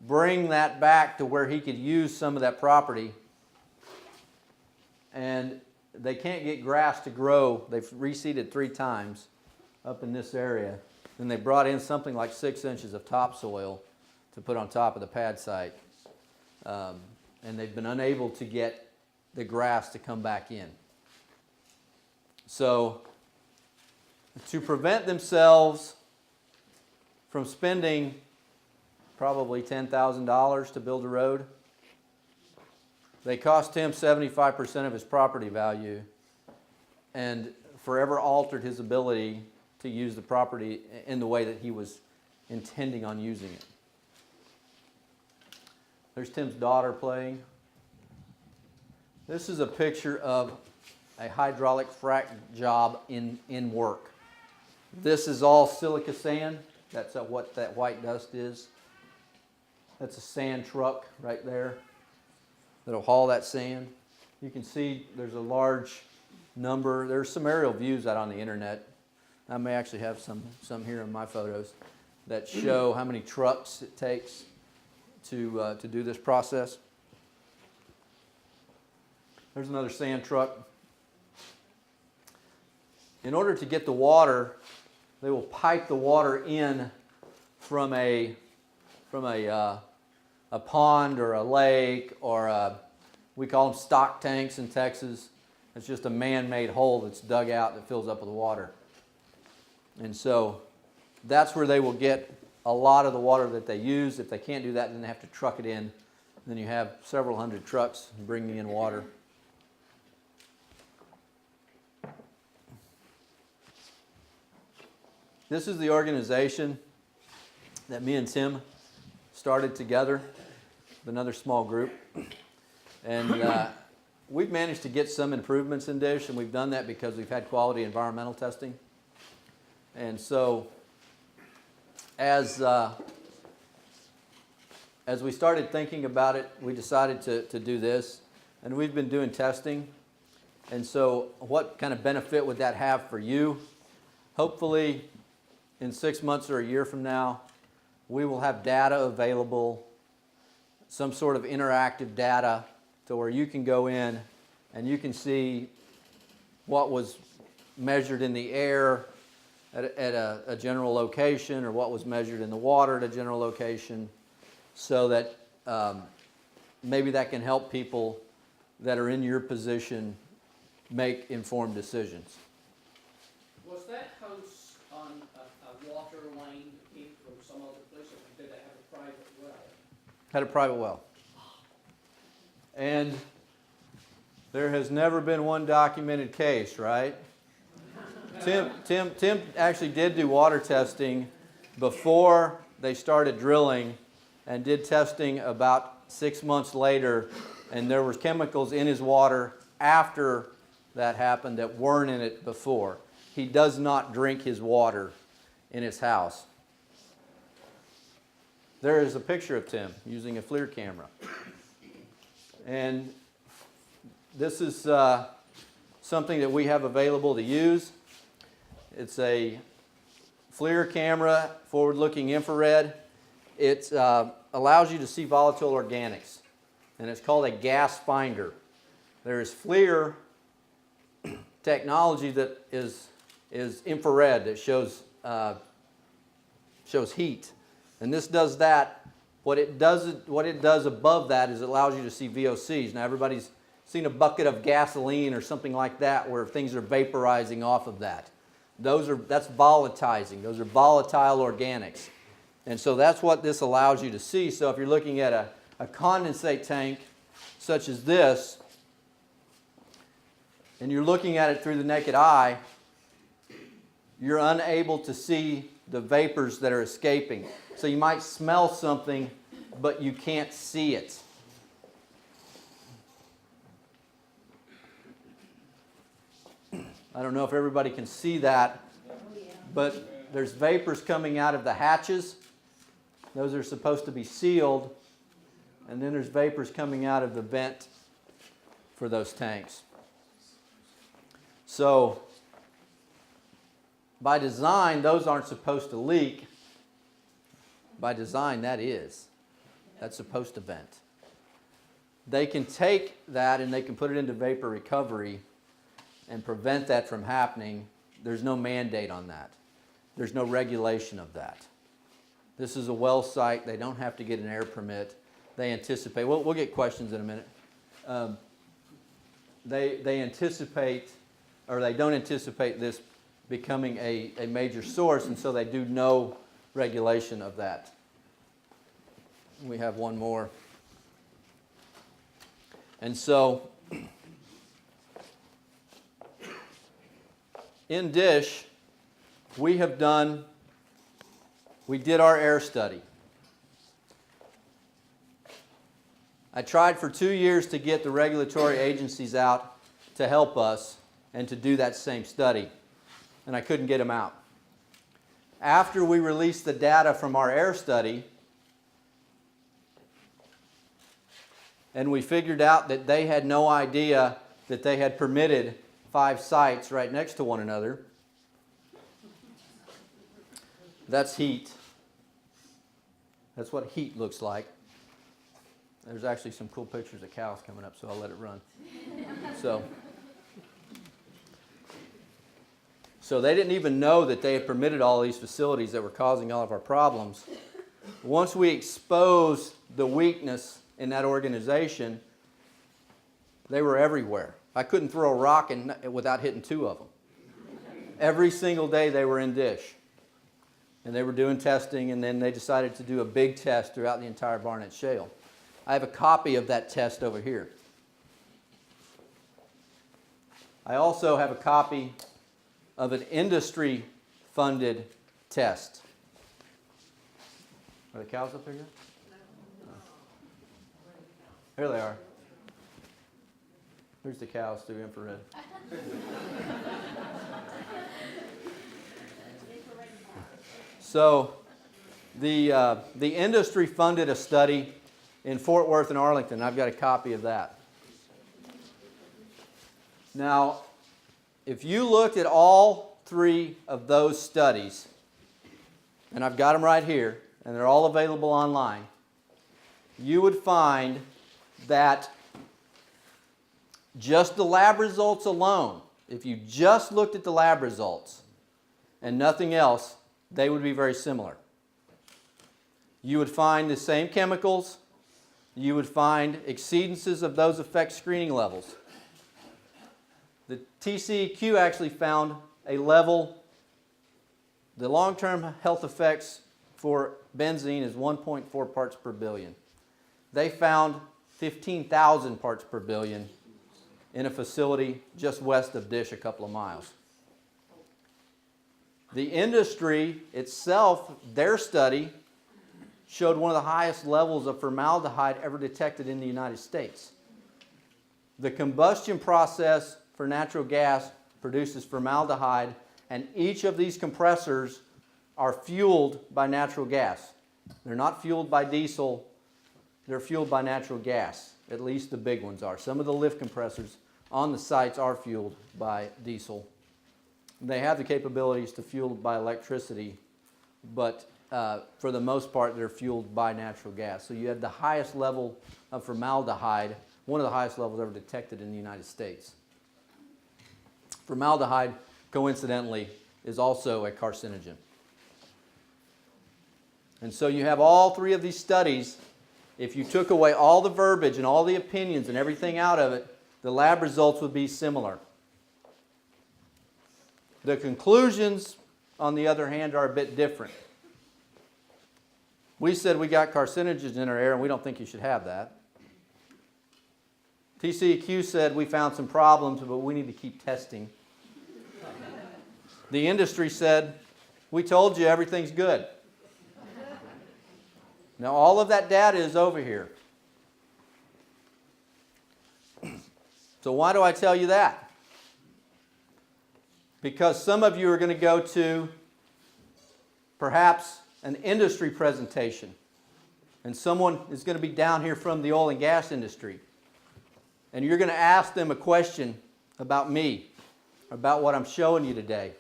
bring that back to where he could use some of that property, and they can't get grass to grow. They've reseeded 3 times up in this area. Then they brought in something like 6 inches of topsoil to put on top of the pad site. And they've been unable to get the grass to come back in. So to prevent themselves from spending probably $10,000 to build a road, they cost him 75% of his property value and forever altered his ability to use the property in the way that he was intending on using it. There's Tim's daughter playing. This is a picture of a hydraulic frac job in work. This is all silica sand. That's what that white dust is. That's a sand truck right there that'll haul that sand. You can see there's a large number. There's some aerial views out on the internet. I may actually have some here in my photos that show how many trucks it takes to do this process. There's another sand truck. In order to get the water, they will pipe the water in from a pond or a lake or we call them stock tanks in Texas. It's just a man-made hole that's dug out that fills up with water. And so that's where they will get a lot of the water that they use. If they can't do that, then they have to truck it in. And then you have several hundred trucks bringing in water. This is the organization that me and Tim started together with another small group. And we've managed to get some improvements in Dish, and we've done that because we've had quality environmental testing. And so as we started thinking about it, we decided to do this. And we've been doing testing. And so what kind of benefit would that have for you? Hopefully, in 6 months or a year from now, we will have data available, some sort of interactive data, to where you can go in and you can see what was measured in the air at a general location, or what was measured in the water at a general location, so that maybe that can help people that are in your position make informed decisions. Was that house on a water line that came from some other place, or did it have a private well? Had a private well. And there has never been one documented case, right? Tim actually did do water testing before they started drilling, and did testing about 6 months later, and there were chemicals in his water after that happened that weren't in it before. He does not drink his water in his house. There is a picture of Tim using a FLIR camera. And this is something that we have available to use. It's a FLIR camera, forward-looking infrared. It allows you to see volatile organics, and it's called a gas finder. There is FLIR technology that is infrared, that shows heat. And this does that. What it does above that is it allows you to see VOCs. Now everybody's seen a bucket of gasoline or something like that where things are vaporizing off of that. That's volatilizing. Those are volatile organics. And so that's what this allows you to see. So if you're looking at a condensate tank such as this, and you're looking at it through the naked eye, you're unable to see the vapors that are escaping. So you might smell something, but you can't see it. I don't know if everybody can see that, but there's vapors coming out of the hatches. Those are supposed to be sealed. And then there's vapors coming out of the vent for those tanks. So by design, those aren't supposed to leak. By design, that is. That's supposed to vent. They can take that and they can put it into vapor recovery and prevent that from happening. There's no mandate on that. There's no regulation of that. This is a well site. They don't have to get an air permit. They anticipate, we'll get questions in a minute. They anticipate, or they don't anticipate this becoming a major source, and so they do no regulation of that. We have one more. And so, in Dish, we did our air study. I tried for 2 years to get the regulatory agencies out to help us and to do that same study, and I couldn't get them out. After we released the data from our air study, and we figured out that they had no idea that they had permitted 5 sites right next to one another. That's heat. That's what heat looks like. There's actually some cool pictures of cows coming up, so I'll let it run. So they didn't even know that they had permitted all these facilities that were causing all of our problems. Once we exposed the weakness in that organization, they were everywhere. I couldn't throw a rock without hitting 2 of them. Every single day they were in Dish. And they were doing testing, and then they decided to do a big test throughout the entire Barnett Shale. I have a copy of that test over here. I also have a copy of an industry-funded test. Are the cows up here yet? No. Here they are. Here's the cows through infrared. So the industry funded a study in Fort Worth and Arlington. I've got a copy of that. Now, if you looked at all 3 of those studies, and I've got them right here, and they're all available online, you would find that just the lab results alone, if you just looked at the lab results and nothing else, they would be very similar. You would find the same chemicals. You would find exceedances of those effect screening levels. The TCEQ actually found a level, the long-term health effects for benzene is 1.4 parts per billion. They found 15,000 parts per billion in a facility just west of Dish, a couple of miles. The industry itself, their study, showed one of the highest levels of formaldehyde ever detected in the United States. The combustion process for natural gas produces formaldehyde, and each of these compressors are fueled by natural gas. They're not fueled by diesel, they're fueled by natural gas. At least the big ones are. Some of the lift compressors on the sites are fueled by diesel. They have the capabilities to fuel by electricity, but for the most part, they're fueled by natural gas. So you had the highest level of formaldehyde, one of the highest levels ever detected in the United States. Formaldehyde, coincidentally, is also a carcinogen. And so you have all three of these studies. If you took away all the verbiage and all the opinions and everything out of it, the lab results would be similar. The conclusions, on the other hand, are a bit different. We said we got carcinogens in our air and we don't think you should have that. TCEQ said we found some problems, but we need to keep testing. The industry said, we told you everything's good. Now all of that data is over here. So why do I tell you that? Because some of you are going to go to perhaps an industry presentation, and someone is going to be down here from the oil and gas industry, and you're going to ask them a question about me, about what I'm showing you today,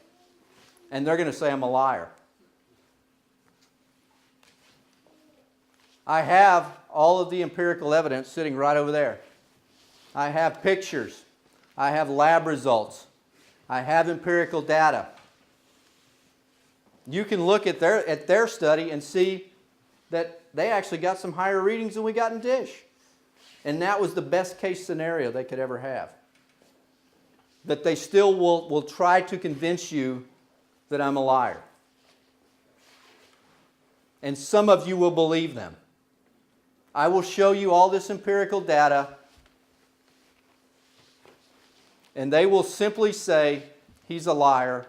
and they're going to say I'm a liar. I have all of the empirical evidence sitting right over there. I have pictures. I have lab results. I have empirical data. You can look at their study and see that they actually got some higher readings than we got in DISH. And that was the best case scenario they could ever have. But they still will try to convince you that I'm a liar. And some of you will believe them. I will show you all this empirical data, and they will simply say he's a liar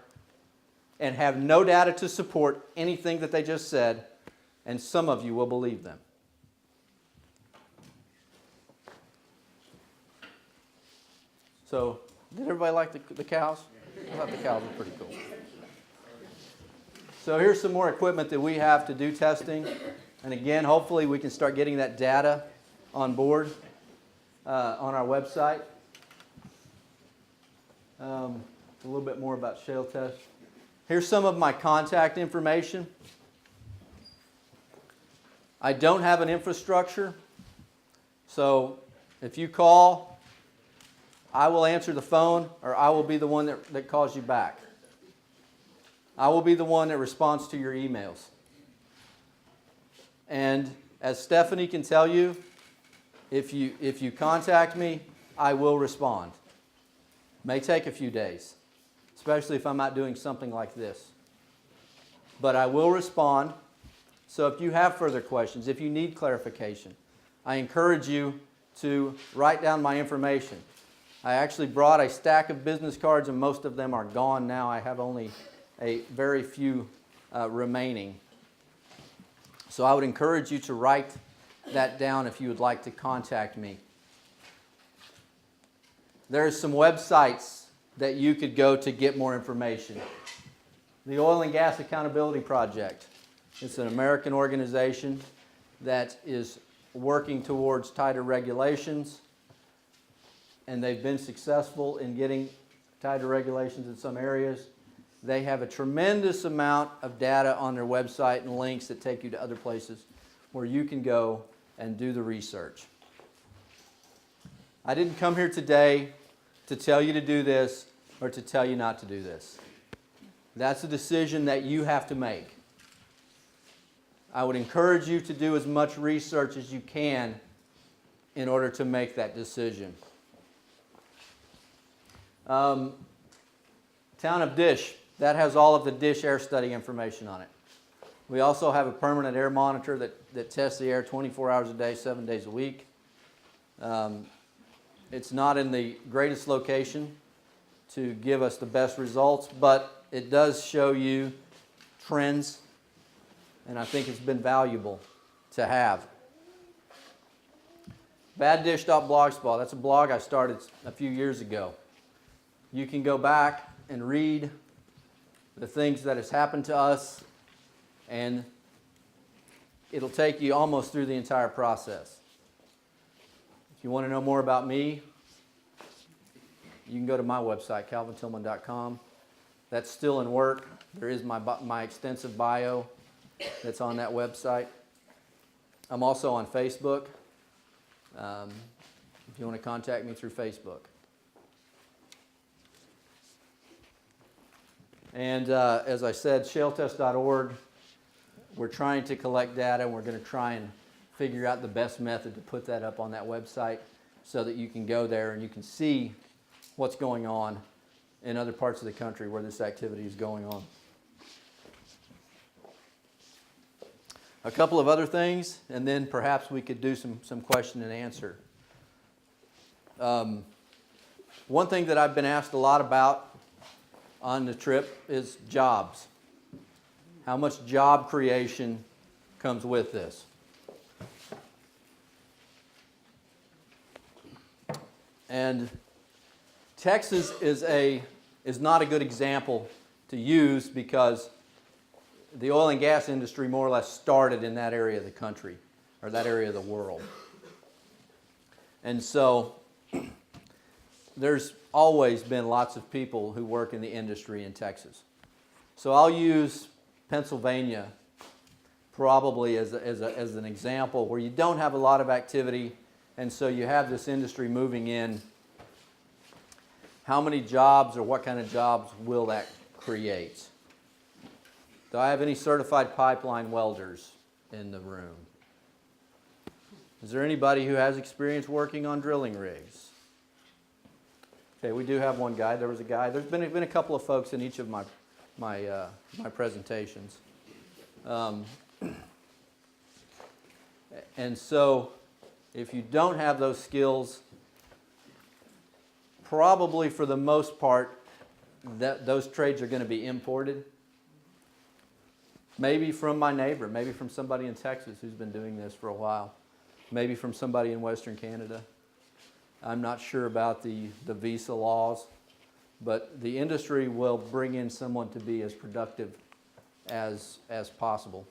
and have no data to support anything that they just said, and some of you will believe them. So, did everybody like the cows? I thought the cows were pretty cool. So here's some more equipment that we have to do testing. And again, hopefully we can start getting that data on board on our website. A little bit more about shale tests. Here's some of my contact information. I don't have an infrastructure, so if you call, I will answer the phone, or I will be the one that calls you back. I will be the one that responds to your emails. And as Stephanie can tell you, if you contact me, I will respond. May take a few days, especially if I'm not doing something like this. But I will respond. So if you have further questions, if you need clarification, I encourage you to write down my information. I actually brought a stack of business cards, and most of them are gone now. I have only a very few remaining. So I would encourage you to write that down if you would like to contact me. There are some websites that you could go to get more information. The Oil and Gas Accountability Project. It's an American organization that is working towards tighter regulations, and they've been successful in getting tighter regulations in some areas. They have a tremendous amount of data on their website and links that take you to other places where you can go and do the research. I didn't come here today to tell you to do this or to tell you not to do this. That's a decision that you have to make. I would encourage you to do as much research as you can in order to make that decision. Town of DISH, that has all of the DISH air study information on it. We also have a permanent air monitor that tests the air 24 hours a day, 7 days a week. It's not in the greatest location to give us the best results, but it does show you trends, and I think it's been valuable to have. Baddish.blogspot, that's a blog I started a few years ago. You can go back and read the things that has happened to us, and it'll take you almost through the entire process. If you want to know more about me, you can go to my website, calvintillman.com. That's still in work. There is my extensive bio that's on that website. I'm also on Facebook. If you want to contact me through Facebook. And as I said, shaletest.org, we're trying to collect data, and we're going to try and figure out the best method to put that up on that website so that you can go there and you can see what's going on in other parts of the country where this activity is going on. A couple of other things, and then perhaps we could do some question and answer. One thing that I've been asked a lot about on the trip is jobs. How much job creation comes with this? And Texas is not a good example to use because the oil and gas industry more or less started in that area of the country, or that area of the world. And so there's always been lots of people who work in the industry in Texas. So I'll use Pennsylvania probably as an example where you don't have a lot of activity, and so you have this industry moving in. How many jobs or what kind of jobs will that create? Do I have any certified pipeline welders in the room? Is there anybody who has experience working on drilling rigs? Okay, we do have one guy. There was a guy. There's been a couple of folks in each of my presentations. And so if you don't have those skills, probably for the most part, those trades are going to be imported. Maybe from my neighbor, maybe from somebody in Texas who's been doing this for a while. Maybe from somebody in Western Canada. I'm not sure about the visa laws, but the industry will bring in someone to be as productive as possible.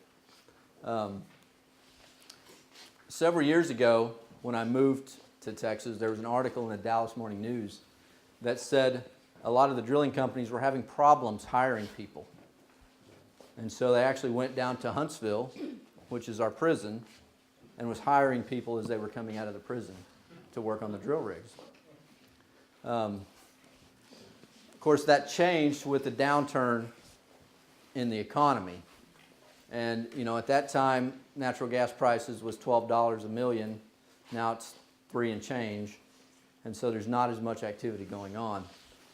Several years ago, when I moved to Texas, there was an article in the Dallas Morning News that said a lot of the drilling companies were having problems hiring people. And so they actually went down to Huntsville, which is our prison, and was hiring people as they were coming out of the prison to work on the drill rigs. Of course, that changed with the downturn in the economy. And, at that time, natural gas prices was $12 a million. Now it's $3 and change. And so there's not as much activity going on.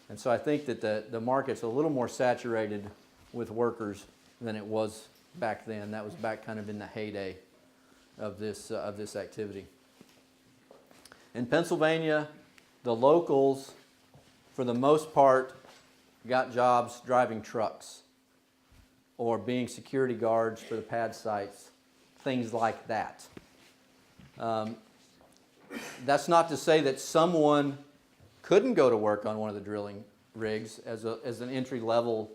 And so I think that the market's a little more saturated with workers than it was back then. That was back kind of in the heyday of this activity. In Pennsylvania, the locals, for the most part, got jobs driving trucks or being security guards for the pad sites, things like that. That's not to say that someone couldn't go to work on one of the drilling rigs as an entry-level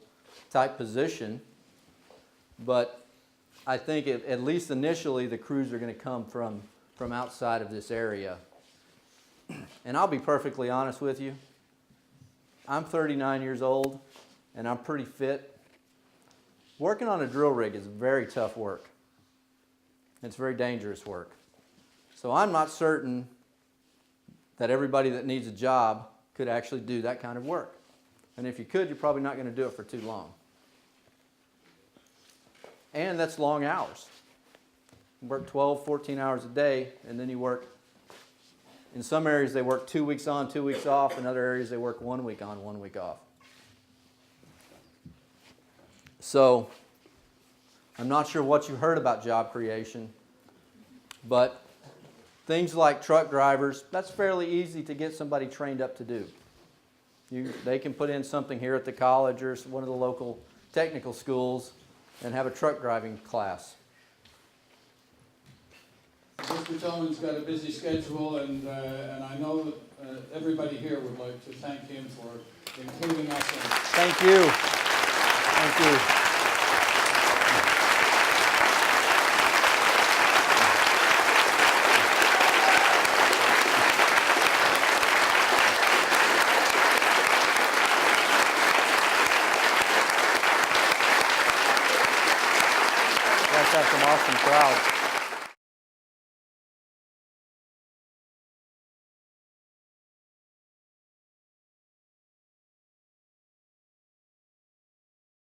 type position, but I think at least initially the crews are going to come from outside of this area. And I'll be perfectly honest with you. I'm 39 years old and I'm pretty fit. Working on a drill rig is very tough work. It's very dangerous work. So I'm not certain that everybody that needs a job could actually do that kind of work. And if you could, you're probably not going to do it for too long. And that's long hours. You work 12, 14 hours a day, and then you work, in some areas they work 2 weeks on, 2 weeks off. In other areas they work 1 week on, 1 week off. So I'm not sure what you heard about job creation, but things like truck drivers, that's fairly easy to get somebody trained up to do. They can put in something here at the college or one of the local technical schools and have a truck driving class. Mr. Tillman's got a busy schedule, and I know that everybody here would like to thank him for including us in. Thank you. Thank you. Let's have some awesome crowds.